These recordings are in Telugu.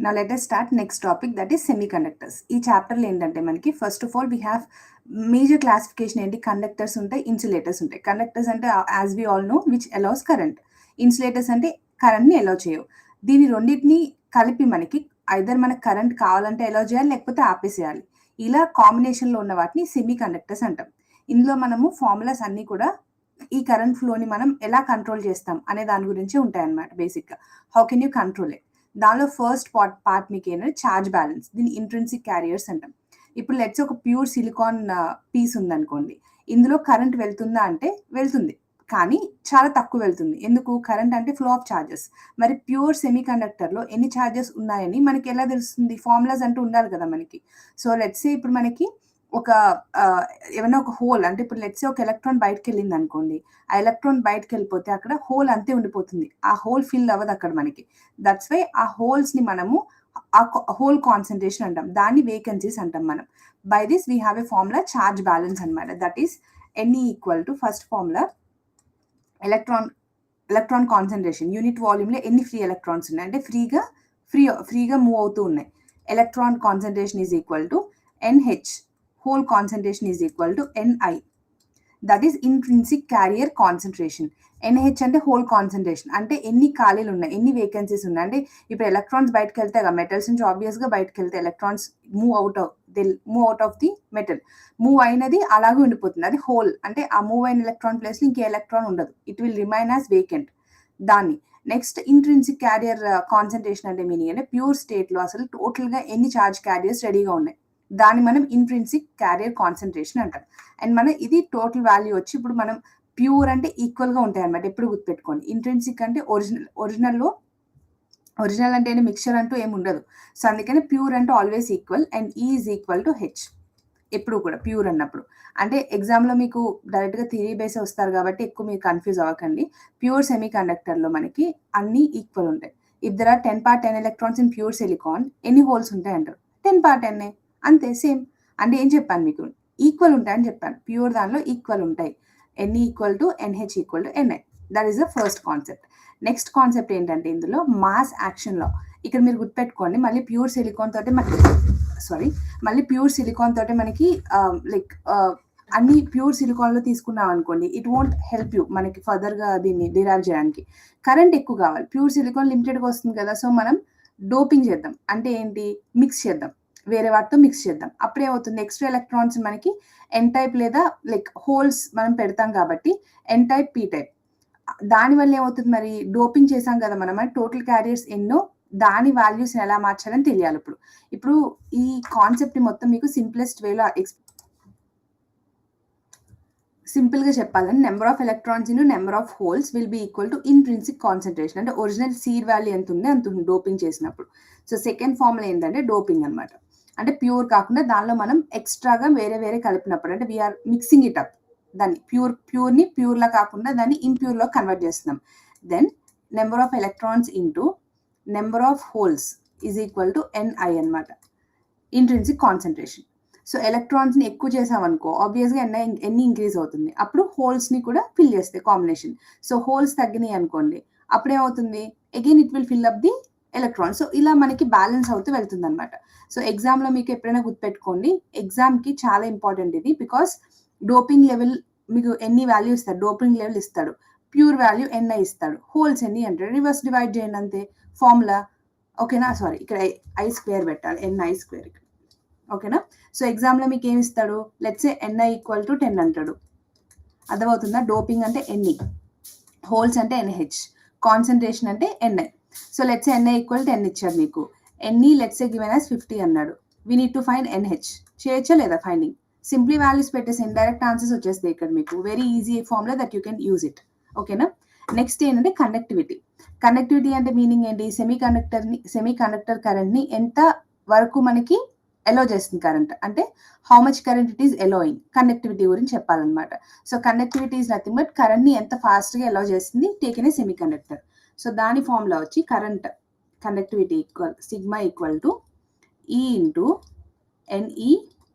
Now let us start next topic, that is semiconductors. ఈ చాప్టర్లో ఏంటంటే మనకి first of all we have major classification ఏంటి, కండక్టర్స్ ఉంటాయి, ఇన్సులేటర్స్ ఉంటాయి. కండక్టర్స్ అంటే as we all know which allows current. Insulators అంటే కరెంట్ని అలౌ చేయవు. దీని రెండింటిని కలిపి మనకి ఐదర్ మనకు కరెంట్ కావాలంటే అలౌ చేయాలి, లేకపోతే ఆపేసేయాలి. ఇలా కాంబినేషన్లో ఉన్న వాటిని సెమీ కండక్టర్స్ అంటాం. ఇందులో మనము ఫార్ములాస్ అన్నీ కూడా ఈ కరెంట్ ఫ్లోని మనం ఎలా కంట్రోల్ చేస్తాం అనే దాని గురించి ఉంటాయన్నమాట. బేసిక్గా how can you control it. దానిలో ఫస్ట్ పార్ట్ మీకు ఏంటంటే ఛార్జ్ బ్యాలెన్స్. దీన్ని ఇంట్రిన్సిక్ క్యారియర్స్ అంటాం. ఇప్పుడు లెట్స్ ఒక ప్యూర్ సిలికాన్ పీస్ ఉందనుకోండి, ఇందులో కరెంట్ వెళ్తుందా అంటే వెళ్తుంది, కానీ చాలా తక్కువ వెళ్తుంది. ఎందుకు? కరెంట్ అంటే ఫ్లో ఆఫ్ ఛార్జెస్. మరి ప్యూర్ సెమీ కండక్టర్లో ఎన్ని ఛార్జెస్ ఉన్నాయని మనకి ఎలా తెలుస్తుంది? ఫార్ములాస్ అంటూ ఉండాలి కదా మనకి. సో లెట్స్ సే ఇప్పుడు మనకి ఒక ఏమైనా ఒక హోల్, అంటే ఇప్పుడు లెట్స్ సే ఒక ఎలక్ట్రాన్ బయటకు వెళ్ళింది అనుకోండి, ఆ ఎలక్ట్రాన్ బయటకు వెళ్ళిపోతే అక్కడ హోల్ అంతే ఉండిపోతుంది, ఆ హోల్ ఫిల్ అవ్వదు అక్కడ మనకి. దట్స్ వై ఆ హోల్స్ని మనము ఆ హోల్ కాన్సన్ట్రేషన్ అంటాం, దాన్ని వేకెన్సీస్ అంటాం మనం. By this we have a formula charge balance అనమాట. That is n e equal to first formula electron concentration unit వాల్యూమ్లో ఎన్ని ఫ్రీ ఎలక్ట్రాన్స్ ఉన్నాయి అంటే ఫ్రీగా మూవ్ అవుతూ ఉన్నాయి. Electron concentration is equal to NH whole concentration is equal to Ni. That is intrinsic carrier concentration. NH అంటే హోల్ కాన్సన్ట్రేషన్, అంటే ఎన్ని ఖాళీలు ఉన్నాయి, ఎన్ని వేకెన్సీస్ ఉన్నాయి. అంటే ఇప్పుడు ఎలక్ట్రాన్స్ బయటకు వెళ్తే కదా, మెటల్స్ నుంచి ఆబ్వియస్గా బయటకు వెళ్తే electrons move out of the metal. Move అయినది అలాగే ఉండిపోతుంది, అది హోల్. అంటే ఆ మూవ్ అయిన ఎలక్ట్రాన్ ప్లేస్లో ఇంకే ఎలక్ట్రాన్ ఉండదు, it will remain as vacant. దాన్ని నెక్స్ట్ ఇంట్రిన్సిక్ క్యారియర్ కాన్సన్ట్రేషన్ అంటే మీనింగ్ అంటే ప్యూర్ స్టేట్లో అసలు టోటల్గా ఎన్ని ఛార్జ్ క్యారియర్స్ రెడీగా ఉన్నాయి, దాన్ని మనం ఇంట్రిన్సిక్ క్యారియర్ కాన్సన్ట్రేషన్ అంటాం. అండ్ మన ఇది టోటల్ వాల్యూ వచ్చి, ఇప్పుడు మనం ప్యూర్ అంటే ఈక్వల్గా ఉంటాయి అనమాట, ఎప్పుడు గుర్తుపెట్టుకోండి. ఇంట్రిన్సిక్ అంటే ఒరిజినల్ అంటే మిక్చర్ అంటూ ఏమి ఉండదు. సో అందుకని ప్యూర్ అంటే ఆల్వేస్ ఈక్వల్, అండ్ ఈ ఈజ్ ఈక్వల్ టు హెచ్ ఎప్పుడు కూడా ప్యూర్ అన్నప్పుడు. అంటే ఎగ్జామ్లో మీకు డైరెక్ట్గా థియరీ బేస్ వస్తారు కాబట్టి ఎక్కువ మీరు కన్ఫ్యూజ్ అవ్వకండి. ప్యూర్ సెమీ కండక్టర్లో మనకి అన్నీ ఈక్వల్ ఉంటాయి. If there are 10 electrons in pure silicon, ఎన్ని హోల్స్ ఉంటాయి అంటారు? 10 అంతే, సేమ్. అంటే ఏం చెప్పాను మీకు? ఈక్వల్ ఉంటాయని చెప్పాను. ప్యూర్ దానిలో ఈక్వల్ ఉంటాయి. N E equal to N H equal to N I. That is the first concept. Next concept ఏంటంటే ఇందులో మాస్ యాక్షన్ లా. ఇక్కడ మీరు గుర్తుపెట్టుకోండి, మళ్ళీ ప్యూర్ సిలికాన్ తోటి మనకి లైక్ అన్ని ప్యూర్ సిలికాన్లో తీసుకున్నాం అనుకోండి, ఇట్ వోంట్ హెల్ప్ యూ మనకి ఫర్దర్గా దీన్ని డిరైవ్ చేయడానికి. కరెంట్ ఎక్కువ కావాలి, ప్యూర్ సిలికాన్ లిమిటెడ్గా వస్తుంది కదా. సో మనం డోపింగ్ చేద్దాం, అంటే ఏంటి? మిక్స్ చేద్దాం, వేరే వాటితో మిక్స్ చేద్దాం. అప్పుడే అవుతుంది ఎక్స్ట్రా ఎలక్ట్రాన్స్ మనకి ఎన్ టైప్ లేదా లైక్ హోల్స్ మనం పెడతాం కాబట్టి ఎన్ టైప్ పీ టైప్. దానివల్ల ఏమవుతుంది? మరి డోపింగ్ చేసాం కదా మనం, టోటల్ క్యారియర్స్ ఎన్నో, దాని వాల్యూస్ ఎలా మార్చాలని తెలియాలి. ఇప్పుడు ఈ కాన్సెప్ట్ మొత్తం మీకు సింప్లెస్ట్ వేలో సింపుల్గా చెప్పాలని, number of electrons in number of holes will be equal to intrinsic concentration. అంటే ఒరిజినల్ సీడ్ వాల్యూ ఎంత ఉంది అంత డోపింగ్ చేసినప్పుడు. సో సెకండ్ ఫార్ములా ఏంటంటే డోపింగ్ అనమాట. అంటే ప్యూర్ కాకుండా దానిలో మనం ఎక్స్ట్రాగా వేరే కలిపినప్పుడు, అంటే వీఆర్ మిక్సింగ్ ఇట్ అప్. దాన్ని ప్యూర్ని ప్యూర్లా కాకుండా దాన్ని ఇంప్యూర్లో కన్వర్ట్ చేస్తున్నాం. Then number of electrons into number of holes is equal to N I అనమాట, ఇంట్రిన్సిక్ కాన్సన్ట్రేషన్. సో ఎలక్ట్రాన్స్ని ఎక్కువ చేసామనుకో ఆబ్వియస్గా ఎన్ని ఇంక్రీజ్ అవుతుంది, అప్పుడు హోల్స్ని కూడా ఫిల్ చేస్తాయి కాంబినేషన్. సో హోల్స్ తగ్గినాయి అనుకోండి, అప్పుడేమవుతుంది? Again it will fill up the electron. So ఇలా మనకి బ్యాలెన్స్ అవుతూ వెళ్తుంది అనమాట. సో ఎగ్జామ్లో మీకు ఎప్పుడైనా గుర్తుపెట్టుకోండి, ఎగ్జామ్కి చాలా ఇంపార్టెంట్ ఇది. బికాస్ డోపింగ్ లెవెల్ మీకు ఎన్ని వాల్యూ ఇస్తాడు, డోపింగ్ లెవెల్ ఇస్తాడు, ప్యూర్ వాల్యూ ఎన్ఐ ఇస్తాడు, హోల్స్ ఎన్ని అంటాడు, రివర్స్ డివైడ్ చేయండి అంతే ఫార్ములా. ఓకేనా? సారీ, ఇక్కడ ఐ స్క్వేర్ పెట్టాలి, ఎన్ఐ స్క్వేర్ ఇక్కడ. ఓకేనా? సో ఎగ్జామ్లో మీకు ఏమి ఇస్తాడు? Let's say N I equal to 10 అంటాడు. అర్థమవుతుందా? డోపింగ్ అంటే ఎన్ఈ, హోల్స్ అంటే ఎన్హెచ్, కాన్సన్ట్రేషన్ అంటే N I. So let's say N I equal 10 ఇచ్చాడు మీకు, N E let's say given as 50 అన్నాడు. We need to find N H. చేయొచ్చా లేదా ఫైండింగ్? సింప్లీ వాల్యూస్ పెట్టేసి ఇండైరెక్ట్ ఆన్సర్స్ వచ్చేస్తాయి ఇక్కడ మీకు. Very easy formula that you can use it. ఓకేనా? నెక్స్ట్ ఏంటంటే కండక్టివిటీ. కండక్టివిటీ అంటే మీనింగ్ ఏంటి? సెమీ కండక్టర్ కరెంట్ని ఎంత వరకు మనకి ఎలో చేస్తుంది కరెంట్, అంటే how much current it is allowing. Conductivity గురించి చెప్పాలన్నమాట. So conductivity is nothing but కరెంట్ని ఎంత ఫాస్ట్గా ఎలో చేస్తుంది taken a semiconductor. So దాని ఫార్ములా వచ్చి conductivity equal sigma equal to e into n e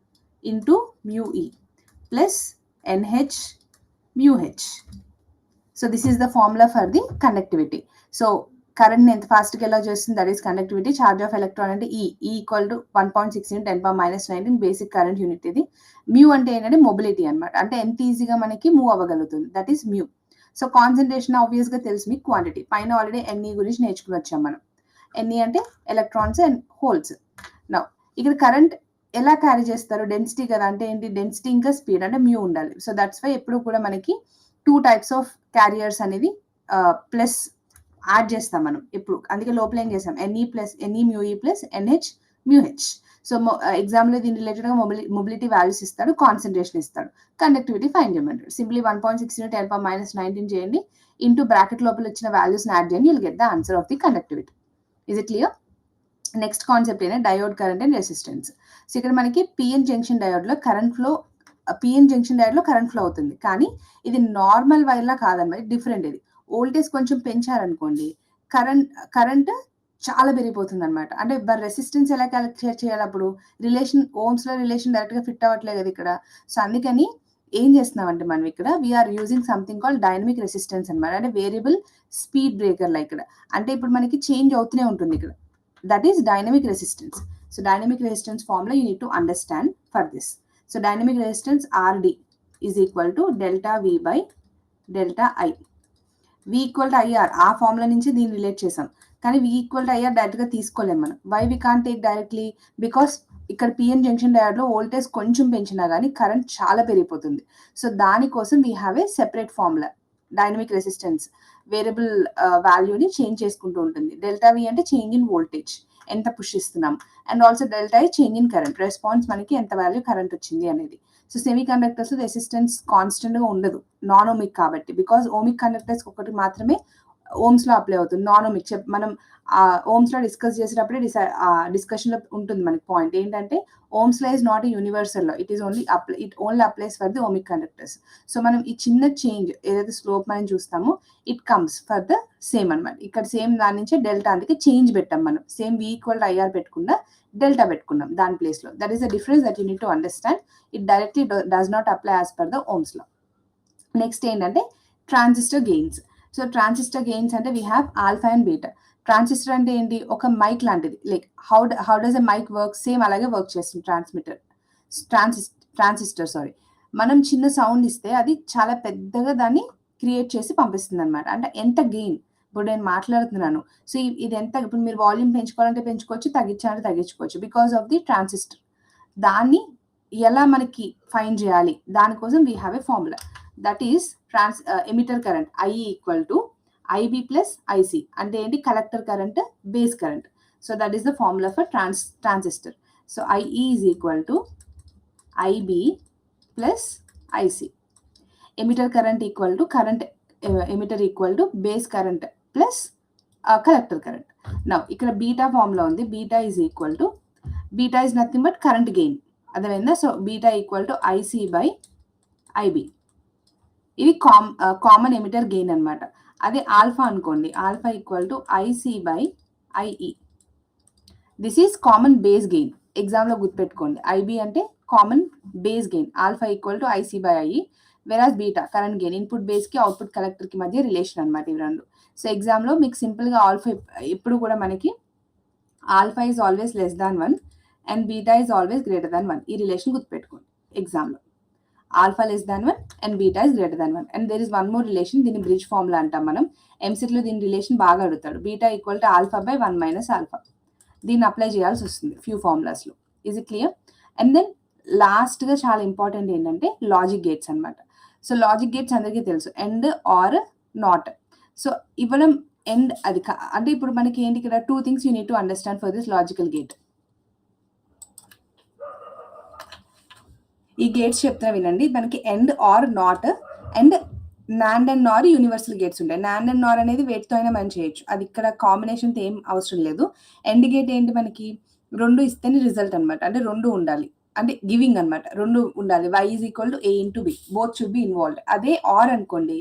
into mu e plus n h mu h. So this is the formula for the conductivity. So current ఎంత ఫాస్ట్గా ఎలా చేస్తుంది, that is conductivity. Charge of electron అంటే e equal to 1.6 × 10⁻⁹ basic current unit ఇది. మ్యూ అంటే ఏంటంటే మొబిలిటీ అనమాట, అంటే ఎంత ఈజీగా మనకి మూవ్ అవ్వగలుగుతుంది, that is mu. So concentration obvious గా తెలుసు మీకు, క్వాంటిటీ పైన ఆల్రెడీ ఎన్ఈ గురించి నేర్చుకుని వచ్చాం మనం. ఎన్ఈ అంటే ఎలక్ట్రాన్స్ అండ్ హోల్స్. నౌ ఇక్కడ కరెంట్ ఎలా క్యారీ చేస్తారు, డెన్సిటీ కదా, అంటే ఏంటి డెన్సిటీ ఇంకా స్పీడ్ అంటే మ్యూ ఉండాలి. సో దట్స్ వై ఎప్పుడు కూడా మనకి 2 types ఆఫ్ క్యారియర్స్ అనేది ప్లస్ యాడ్ చేస్తాం మనం ఎప్పుడు, అందుకే లోపల ఏం చేస్తాం n e plus n e mu e plus n h mu h. So ఎగ్జామ్లో దీని రిలేటెడ్గా మొబిలిటీ వాల్యూస్ ఇస్తాడు, కాన్సన్ట్రేషన్ ఇస్తాడు, కండక్టివిటీ ఫైన్ చేయమంటాడు. సింప్లీ 1.6 × 10⁻⁹ చేయండి, ఇంటూ బ్రాకెట్ లోపల ఇచ్చిన వాల్యూస్ని యాడ్ చేయండి, you'll get the answer of the conductivity. Is it clear? Next concept ఏంటంటే diode current and resistance. So ఇక్కడ మనకి పిఎన్ జంక్షన్ డయోడ్లో కరెంట్ ఫ్లో అవుతుంది, కానీ ఇది నార్మల్ వైర్లా కాదన్నమాట, డిఫరెంట్. ఇది వోల్టేజ్ కొంచెం పెంచారనుకోండి, కరెంట్ చాలా పెరిగిపోతుంది అనమాట. అంటే రెసిస్టెన్స్ ఎలా క్యాలిక్యులేట్ చేయాలి, అప్పుడు రిలేషన్ ఓమ్స్ లో రిలేషన్ డైరెక్ట్ గా ఫిట్ అవ్వట్లేదు కదా ఇక్కడ. సో అందుకని ఏం చేస్తున్నామంటే మనం ఇక్కడ we are using something call dynamic resistance అనమాట, అంటే వేరియబుల్ స్పీడ్ బ్రేకర్ లా ఇక్కడ. అంటే ఇప్పుడు మనకి చేంజ్ అవుతూనే ఉంటుంది ఇక్కడ, that is dynamic resistance. So dynamic resistance formula you need to understand for this. So dynamic resistance RD is equal to delta V by delta I. V equal to IR ఆ ఫార్ములా నుంచి దీన్ని రిలేట్ చేసాం, కానీ V equal to IR direct గా తీసుకోలేము మనం. Why we can't take directly, because ఇక్కడ పిఎన్ జంక్షన్ డయోడ్ లో వోల్టేజ్ కొంచెం పెంచినా కానీ కరెంట్ చాలా పెరిగిపోతుంది. సో దానికోసం we have a separate formula. Dynamic resistance variable వాల్యూని చేంజ్ చేసుకుంటూ ఉంటుంది. డెల్టా V అంటే చేంజ్ ఇన్ వోల్టేజ్, ఎంత పుష్ ఇస్తున్నాం, and also delta I change in current, response మనకి ఎంత వాల్యూ కరెంట్ వచ్చింది అనేది. So semi conductors resistance constant గా ఉండదు, నాన్ ఓమిక్ కాబట్టి, బికాస్ ఓమిక్ కండక్టర్స్ ఒకటి మాత్రమే ఓమ్స్ లో అప్లై అవుతుంది. నాన్ ఓమిక్ మనం ఓమ్స్ లో డిస్కస్ చేసేటప్పుడే డిస్కషన్ లో ఉంటుంది మనకి పాయింట్ ఏంటంటే Ohm's law is not a universal law, it only applies for the ohmic conductors. So మనం ఈ చిన్న చేంజ్ ఏదైతే స్లోప్ మనం చూస్తామో it comes for the same అనమాట. ఇక్కడ సేమ్ దాని నుంచి డెల్టా, అందుకే చేంజ్ పెట్టాం మనం, same V equal to IR పెట్టుకున్నా డెల్టా పెట్టుకున్నాం దాని ప్లేస్ లో. That is the difference that you need to understand. It directly does not apply as per the Ohm's law. Next ఏంటంటే transistor gains. So transistor gains అంటే we have alpha and beta. Transistor అంటే ఏంటి, ఒక మైక్ లాంటిది, like how does a mic work, same అలాగే వర్క్ చేస్తుంది ట్రాన్సిస్టర్. మనం చిన్న సౌండ్ ఇస్తే అది చాలా పెద్దగా దాన్ని క్రియేట్ చేసి పంపిస్తుంది అనమాట. అంటే ఎంత గెయిన్, ఇప్పుడు నేను మాట్లాడుతున్నాను, సో ఇది ఎంత, ఇప్పుడు మీరు వాల్యూమ్ పెంచుకోవాలంటే పెంచుకోవచ్చు, తగ్గించాలంటే తగ్గించుకోవచ్చు, బికాస్ ఆఫ్ ది ట్రాన్సిస్టర్. దాన్ని ఎలా మనకి ఫైండ్ చేయాలి, దానికోసం we have a formula, that is emitter current I equal to IB plus IC. అంటే ఏంటి, collector current, base current. So that is the formula for transistor. So IE is equal to IB plus IC. Emitter current equal to emitter equal to base current plus collector current. Now ఇక్కడ బీటా ఫార్ములా ఉంది, beta is equal to, beta is nothing but current gain, అర్థమైందా? So beta equal to IC by IB. ఇది కామన్ ఎమిటర్ గెయిన్ అనమాట. అదే ఆల్ఫా అనుకోండి, alpha equal to IC by IE. This is common base gain, ఎగ్జామ్లో గుర్తుపెట్టుకోండి. IB అంటే common base gain, alpha equal to IC by IE, వెరాజ్ beta current gain, input base కి అవుట్పుట్ కలెక్టర్ కి మధ్య రిలేషన్ అనమాట ఇవి రెండు. సో ఎగ్జామ్లో మీకు సింపుల్ గా ఆల్ఫా ఎప్పుడు కూడా మనకి alpha is always less than 1 and beta is always greater than 1, ఈ రిలేషన్ గుర్తుపెట్టుకోండి ఎగ్జామ్లో. Alpha less than 1 and beta is greater than 1. And there is one more relation, దీన్ని బ్రిడ్జ్ ఫార్ములా అంటాం మనం. ఎంసెట్లో దీని రిలేషన్ బాగా అడుగుతాడు, beta equal to alpha by 1 minus alpha. దీన్ని అప్లై చేయాల్సి వస్తుంది ఫ్యూ ఫార్ములాస్లో. Is it clear? And then లాస్ట్గా చాలా ఇంపార్టెంట్ ఏంటంటే లాజిక్ గేట్స్ అనమాట. సో లాజిక్ గేట్స్ అందరికీ తెలుసు, ఎండ్ ఆర్ నాట్. సో ఇవ్వడం ఎండ్ అది అంటే ఇప్పుడు మనకి ఏంటి, ఇక్కడ 2 things you need to understand for this logical gate. ఈ గేట్స్ చెప్తున్నా వినండి, మనకి AND OR NOT and NAND and NOR universal gates ఉంటాయి. నాండ్ అండ్ నార్ అనేది వేటితో అయినా మనం చేయొచ్చు, అది ఇక్కడ కాంబినేషన్తో ఏం అవసరం లేదు. ఎండ్ గేట్ ఏంటి, మనకి 2 ఇస్తేనే రిజల్ట్ అనమాట, అంటే 2 ఉండాలి, అంటే గివింగ్ అనమాట, 2 ఉండాలి. Y is equal to A into B, both should be involved. అదే ఆర్ అనుకోండి,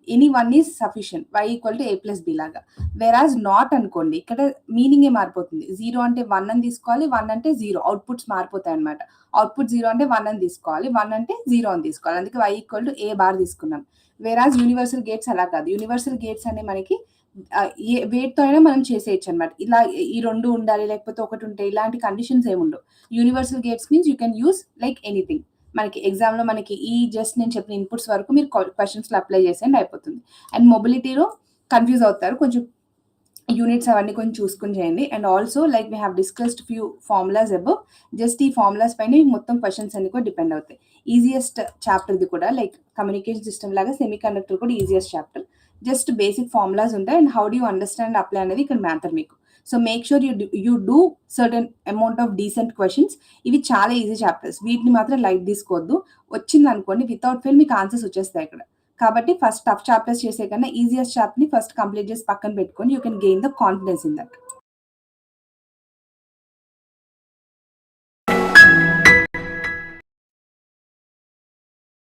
any 1 is sufficient, Y equal to A plus B లాగా. వెరాజ్ నాట్ అనుకోండి, ఇక్కడ మీనింగే మారిపోతుంది. 0 అంటే 1 అని తీసుకోవాలి, 1 అంటే 0, అవుట్పుట్స్ మారిపోతాయి అనమాట. అవుట్పుట్ 0 అంటే 1 అని తీసుకోవాలి, 1 అంటే 0 అని తీసుకోవాలి, అందుకే Y equal to A bar తీసుకున్నాం. వేరాజ్ యూనివర్సల్ గేట్స్ అలా కాదు. యూనివర్సల్ గేట్స్ అనే మనకి వేటితో అయినా మనం చేసేయొచ్చు అనమాట. ఇలా ఈ 2 ఉండాలి, లేకపోతే ఒకటి ఉంటే ఇలాంటి కండిషన్స్ ఏమి ఉండవు. Universal gates means you can use like anything. మనకి ఎగ్జామ్‌లో మనకి ఈ జస్ట్ నేను చెప్పిన ఇన్‌పుట్స్ వరకు మీరు క్వెషన్స్‌లో అప్లై చేసేయండి అయిపోతుంది. అండ్ మొబిలిటీలో కన్‌ఫ్యూజ్ అవుతారు. కొంచెం యూనిట్స్ అవన్నీ కొంచెం చూసుకొని చేయండి. And also like we have discussed few formulas above. Just ఈ ఫార్ములాస్ పైన మొత్తం క్వెషన్స్ అన్ని కూడా డిపెండ్ అవుతాయి. ఈజియెస్ట్ చాప్టర్ ఇది కూడా లైక్ కమ్యూనికేషన్ సిస్టమ్ లాగా సెమీ కండక్టర్ కూడా easiest chapter. Just basic formulas ఉంటాయి and how do you understand apply అనేది ఇక్కడ మ్యాటర్ మీకు. So make sure you do certain amount of decent questions. ఇవి చాలా ఈజీ చాప్టర్స్. వీటిని మాత్రం లైట్ తీసుకోవద్దు. వచ్చింది అనుకోండి వితౌట్ ఫెయిల్ మీకు ఆన్సర్స్ వచ్చేస్తాయి ఇక్కడ. కాబట్టి ఫస్ట్ టఫ్ చాప్టర్స్ చేసే కన్నా ఈజియెస్ట్ చాప్టర్‌ని ఫస్ట్ కంప్లీట్ చేసి పక్కన పెట్టుకొని you can gain the confidence in that.